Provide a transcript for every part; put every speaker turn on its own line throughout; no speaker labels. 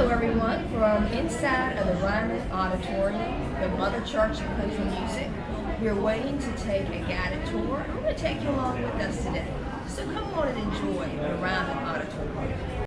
Hello everyone, from inside of the Ryman Auditorium, the Mother Church of Country Music. We're waiting to take a guided tour. I'm going to take you along with us today. So come on and enjoy the Ryman Auditorium.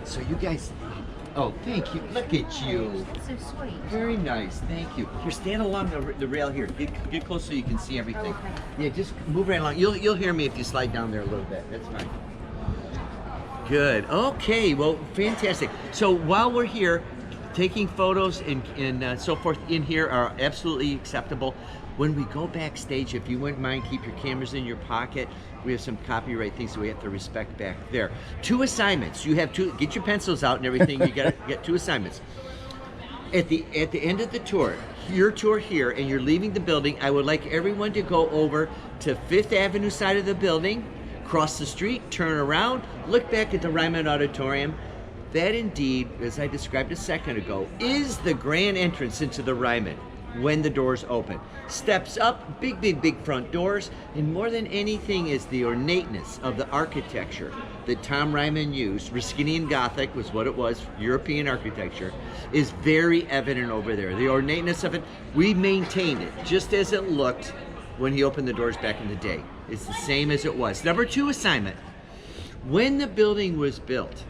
So you guys, oh, thank you. Look at you.
So sweet.
Very nice. Thank you. Here, stand along the rail here. Get close so you can see everything.
Okay.
Yeah, just move right along. You'll hear me if you slide down there a little bit. That's fine. Good. Okay. Well, fantastic. So while we're here, taking photos and so forth in here are absolutely acceptable. When we go backstage, if you wouldn't mind, keep your cameras in your pocket. We have some copyright things that we have to respect back there. 2 assignments. You have 2. Get your pencils out and everything. You got to get 2 assignments. At the end of the tour, your tour here, and you're leaving the building, I would like everyone to go over to 5th Avenue side of the building, cross the street, turn around, look back at the Ryman Auditorium. That indeed, as I described a second ago, is the grand entrance into the Ryman when the doors open. Steps up, big front doors, and more than anything is the ornateness of the architecture that Tom Ryman used. Ruskinian Gothic was what it was, European architecture, is very evident over there. The ornateness of it, we maintained it just as it looked when he opened the doors back in the day. It's the same as it was. Number 2 assignment. When the building was built,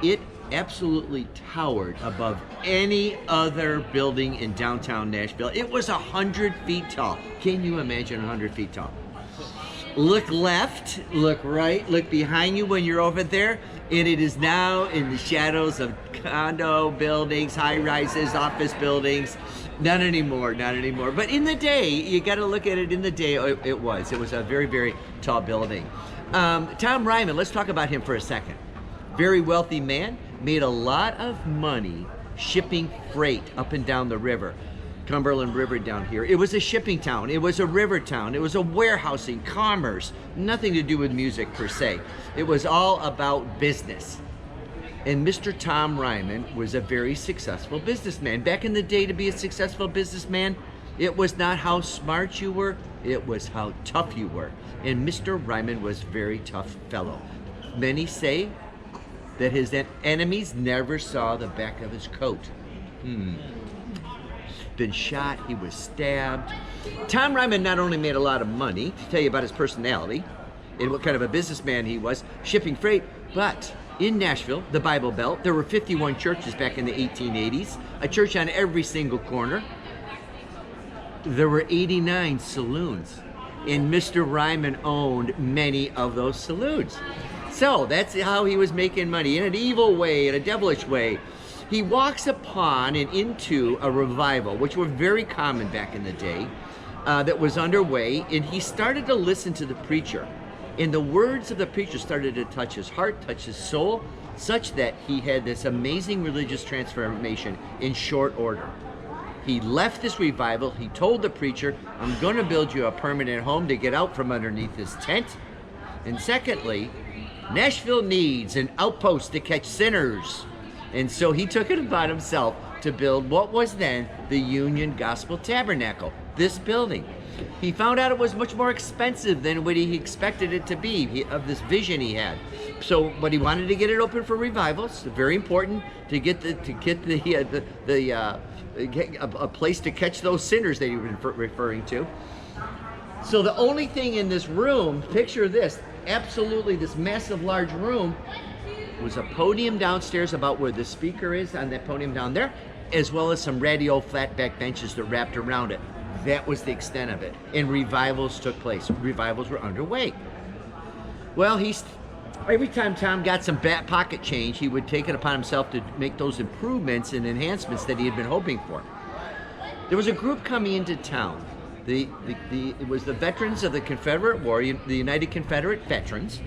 it absolutely towered above any other building in downtown Nashville. It was 100 feet tall. Can you imagine 100 feet tall? Look left, look right, look behind you when you're over there, and it is now in the shadows of condo buildings, high-rises, office buildings. Not anymore, not anymore. But in the day, you got to look at it in the day. It was a very tall building. Tom Ryman, let's talk about him for a second. Very wealthy man, made a lot of money shipping freight up and down the river. Cumberland River down here. It was a shipping town. It was a river town. It was a warehousing, commerce. Nothing to do with music per se. It was all about business. And Mr. Tom Ryman was a very successful businessman. Back in the day, to be a successful businessman, it was not how smart you were, it was how tough you were. And Mr. Ryman was a very tough fellow. Many say that his enemies never saw the back of his coat. Been shot, he was stabbed. Tom Ryman not only made a lot of money, to tell you about his personality and what kind of a businessman he was, shipping freight, but in Nashville, the Bible Belt. There were 51 churches back in the 1880s, a church on every single corner. There were 89 saloons, and Mr. Ryman owned many of those saloons. So that's how he was making money, in an evil way, in a devilish way. He walks upon and into a revival, which were very common back in the day, that was underway, and he started to listen to the preacher. And the words of the preacher started to touch his heart, touch his soul, such that he had this amazing religious transformation in short order. He left this revival. He told the preacher, I'm going to build you a permanent home to get out from underneath this tent. And secondly, Nashville needs an outpost to catch sinners. And so he took it upon himself to build what was then the Union Gospel Tabernacle, this building. He found out it was much more expensive than what he expected it to be, of this vision he had. So, but he wanted to get it open for revivals. Very important to get a place to catch those sinners that he was referring to. So the only thing in this room, picture this, absolutely this massive large room, was a podium downstairs about where the speaker is on that podium down there, as well as some radio flatback benches that wrapped around it. That was the extent of it. And revivals took place. Revivals were underway. Well, every time Tom got some back pocket change, he would take it upon himself to make those improvements and enhancements that he had been hoping for. There was a group coming into town. It was the veterans of the Confederate War, the United Confederate Veterans.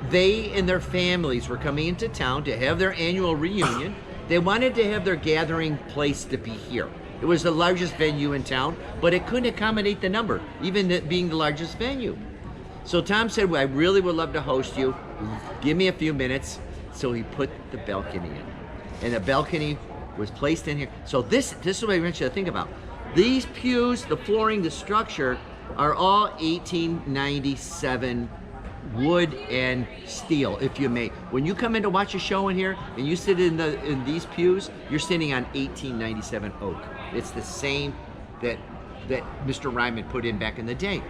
They and their families were coming into town to have their annual reunion. They wanted to have their gathering place to be here. It was the largest venue in town, but it couldn't accommodate the number, even it being the largest venue. So Tom said, well, I really would love to host you. Give me a few minutes. So he put the balcony in. And the balcony was placed in here. So this is what I want you to think about. These pews, the flooring, the structure are all 1897 wood and steel, if you may. When you come in to watch a show in here and you sit in these pews, you're sitting on 1897 oak. It's the same that Mr. Ryman put in back in the day.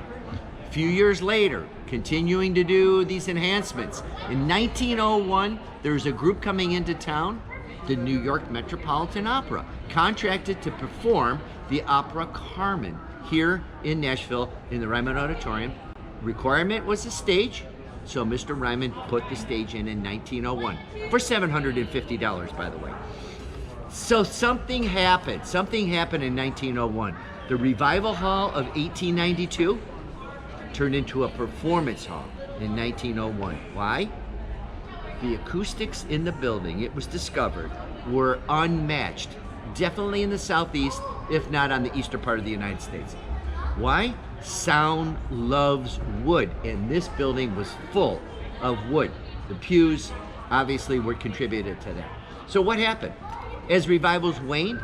A few years later, continuing to do these enhancements. In 1901, there was a group coming into town, the New York Metropolitan Opera, contracted to perform the opera Carmen here in Nashville in the Ryman Auditorium. Requirement was a stage, so Mr. Ryman put the stage in 1901 for $750, by the way. So something happened. Something happened in 1901. The Revival Hall of 1892 turned into a performance hall in 1901. Why? The acoustics in the building, it was discovered, were unmatched. Definitely in the southeast, if not on the eastern part of the United States. Why? Sound loves wood, and this building was full of wood. The pews obviously were contributed to that. So what happened? As revivals waned,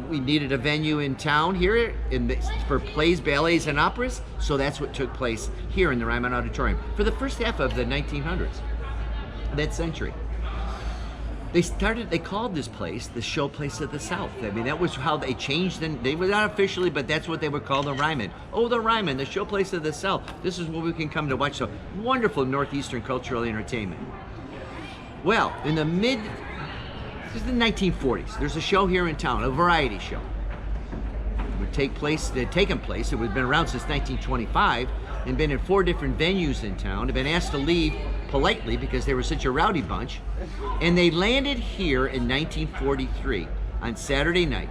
we needed a venue in town here for plays, ballets, and operas, so that's what took place here in the Ryman Auditorium for the first half of the 1900s, that century. They called this place the Show Place of the South. I mean, that was how they changed them. They were not officially, but that's what they would call the Ryman. Oh, the Ryman, the Show Place of the South. This is where we can come to watch some wonderful Northeastern cultural entertainment. Well, in the 1940s, there's a show here in town, a variety show. It would take place, it had taken place, it had been around since 1925, and been in 4 different venues in town. Had been asked to leave politely because they were such a rowdy bunch, and they landed here in 1943 on Saturday night.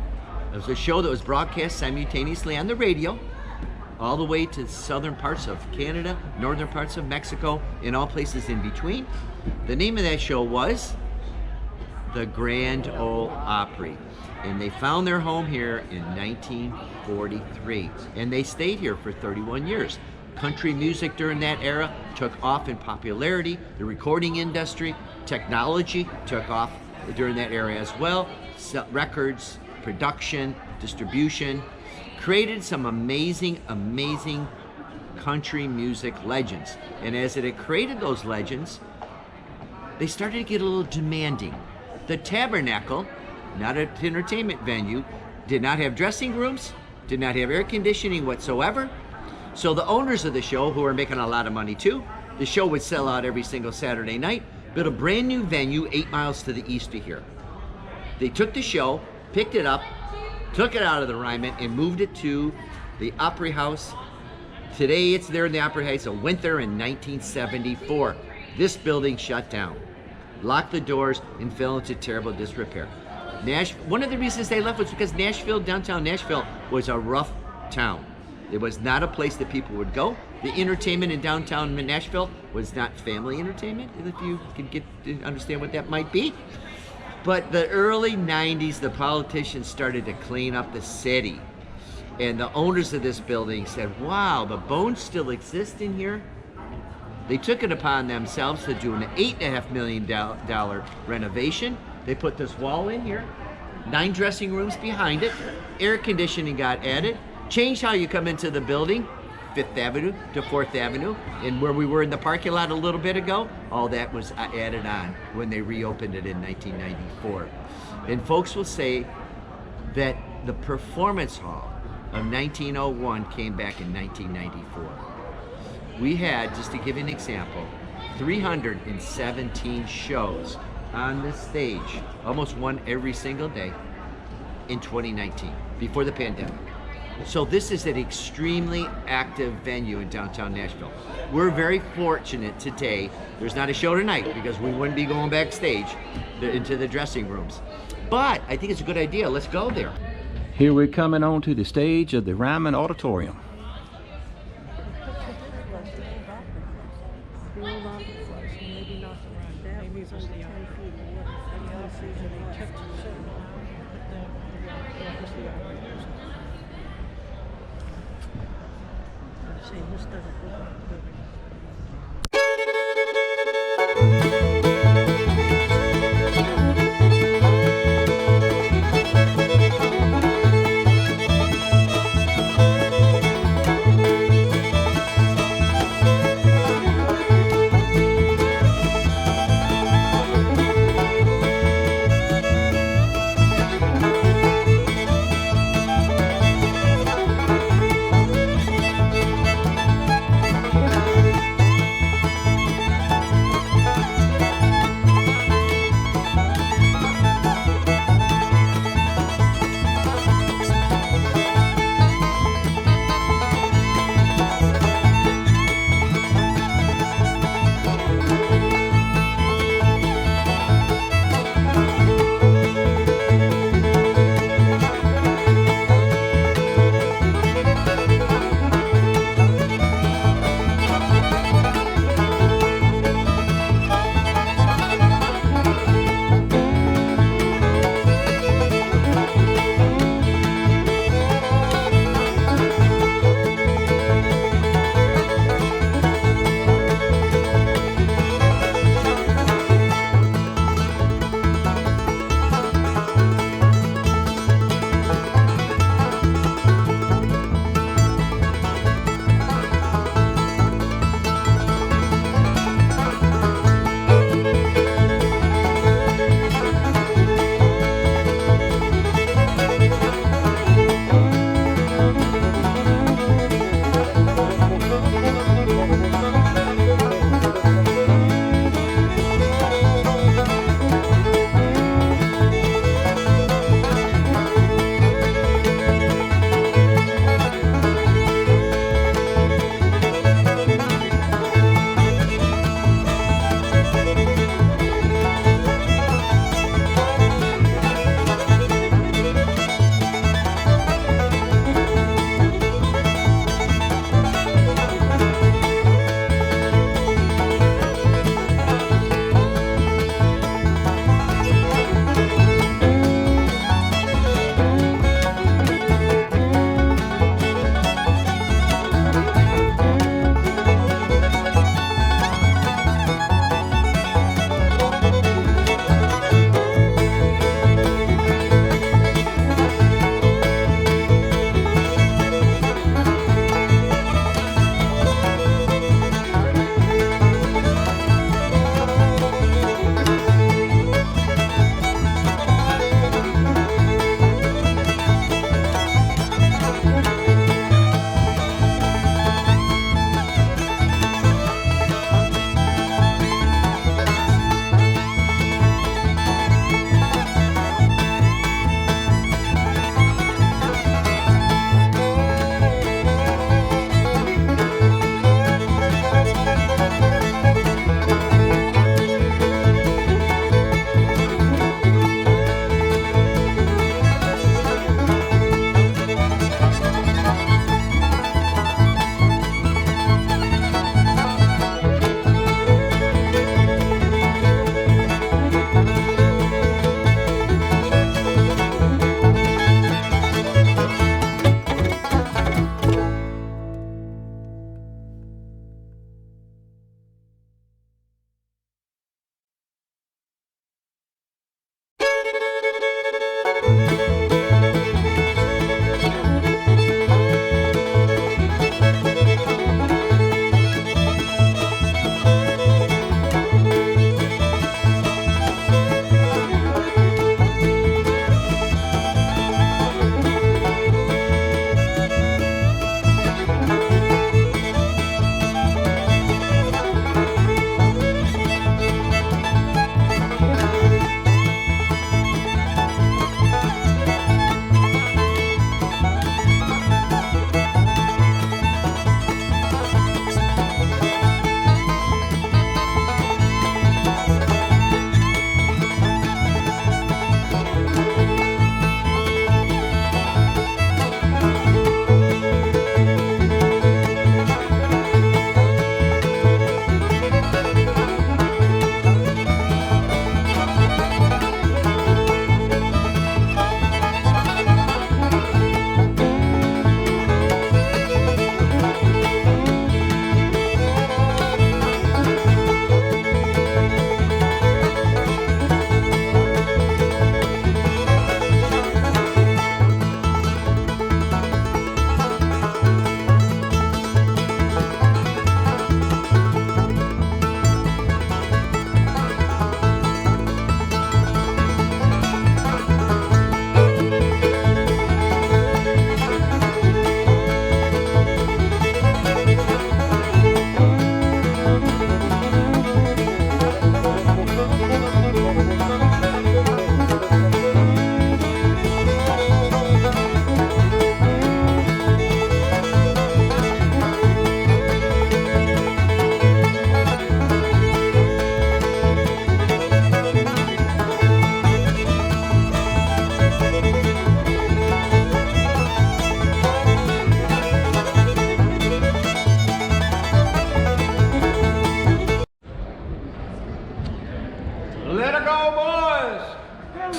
It was a show that was broadcast simultaneously on the radio all the way to southern parts of Canada, northern parts of Mexico, and all places in between. The name of that show was the Grand Ole Opry, and they found their home here in 1943, and they stayed here for 31 years. Country music during that era took off in popularity. The recording industry, technology took off during that era as well. Records, production, distribution, created some amazing, amazing country music legends. And as it had created those legends, they started to get a little demanding. The Tabernacle, not an entertainment venue, did not have dressing rooms, did not have air conditioning whatsoever. So the owners of the show, who were making a lot of money too, the show would sell out every single Saturday night. built a brand new venue 8 miles to the east of here. They took the show, picked it up, took it out of the Ryman, and moved it to the Opry House. Today it's there in the Opry House. It went there in 1974. This building shut down, locked the doors, and fell into terrible disrepair. One of the reasons they left was because Nashville, downtown Nashville, was a rough town. It was not a place that people would go. The entertainment in downtown Nashville was not family entertainment, if you can get to understand what that might be. But the early 90s, the politicians started to clean up the city. And the owners of this building said, wow, the bones still exist in here. They took it upon themselves to do an $8.5 million renovation. They put this wall in here, 9 dressing rooms behind it, air conditioning got added, changed how you come into the building, 5th Avenue to 4th Avenue, and where we were in the parking lot a little bit ago, all that was added on when they reopened it in 1994. And folks will say that the Performance Hall of 1901 came back in 1994. We had, just to give you an example, 317 shows on the stage, almost one every single day in 2019, before the pandemic. So this is an extremely active venue in downtown Nashville. We're very fortunate today. There's not a show tonight because we wouldn't be going backstage into the dressing rooms. But I think it's a good idea. Let's go there.
Here we're coming on to the stage of the Ryman Auditorium.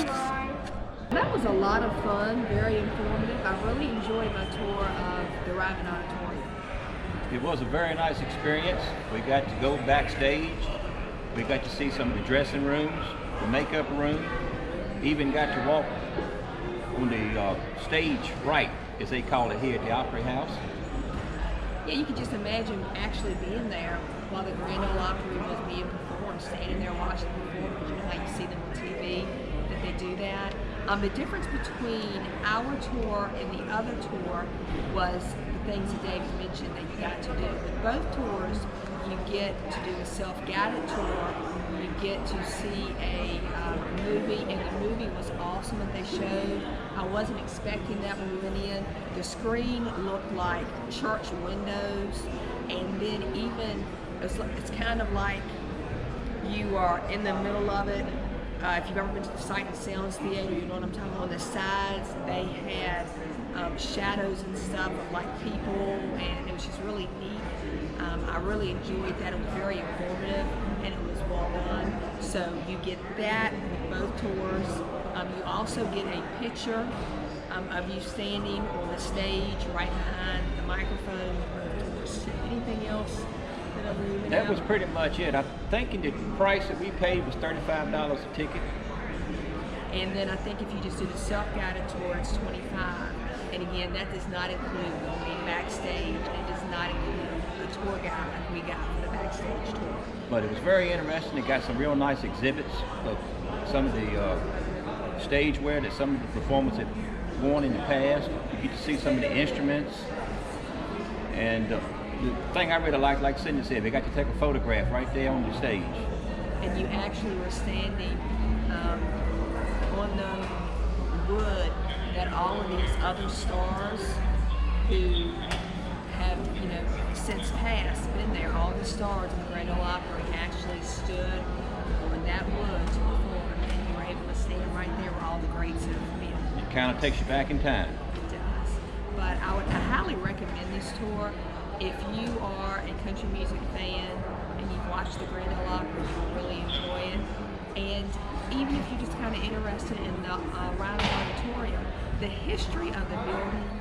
That was a lot of fun, very informative. I really enjoyed my tour of the Ryman Auditorium.
It was a very nice experience. We got to go backstage. We got to see some of the dressing rooms, the makeup room. Even got to walk on the stage right, as they call it here at the Opry House.
Yeah, you could just imagine actually being there while the Grand Ole Opry was being performed, standing there watching the performance. You know how you see them on TV, that they do that. The difference between our tour and the other tour was the things that Dave mentioned that you got to do. With both tours, you get to do a self-guided tour. You get to see a movie, and the movie was awesome that they showed. I wasn't expecting that when we went in. The screen looked like church windows, and then even it's kind of like you are in the middle of it. If you've ever been to the Sight and Sounds Theater, you know what I'm talking about. On the sides, they had shadows and stuff of like people, and it was just really neat. I really enjoyed that. It was very informative, and it was well done. So you get that with both tours. You also get a picture of you standing on the stage right behind the microphone with both tours. Anything else?
That was pretty much it. I'm thinking the price that we paid was $35 a ticket.
And then I think if you just do the self-guided tour, it's $25. And again, that does not include going backstage. It does not include the tour guide like we got for the Backstage tour.
But it was very interesting. It got some real nice exhibits of some of the stage wear that some of the performers had worn in the past. You get to see some of the instruments. And the thing I really liked, like Cindy said, they got to take a photograph right there on the stage.
And you actually were standing on the wood that all of these other stars who have, since passed, been there, all the stars in the Grand Ole Opry actually stood on that wood to perform, and you were able to stand right there where all the greats have been.
It kind of takes you back in time.
It does. But I highly recommend this tour. If you are a country music fan and you've watched the Grand Ole Opry, you'll really enjoy it. And even if you're just kind of interested in the Ryman Auditorium, the history of the building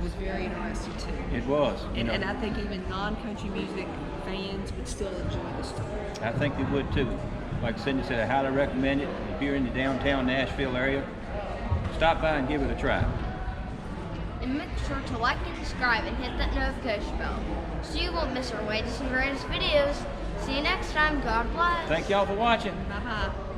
was very interesting too.
It was.
And I think even non-country music fans would still enjoy this tour.
I think they would too. Like Cindy said, I highly recommend it. If you're in the downtown Nashville area, stop by and give it a try.
And make sure to like and subscribe and hit that notification bell so you won't miss our latest and greatest videos. See you next time. God bless.
Thank y'all for watching.
Bye-bye.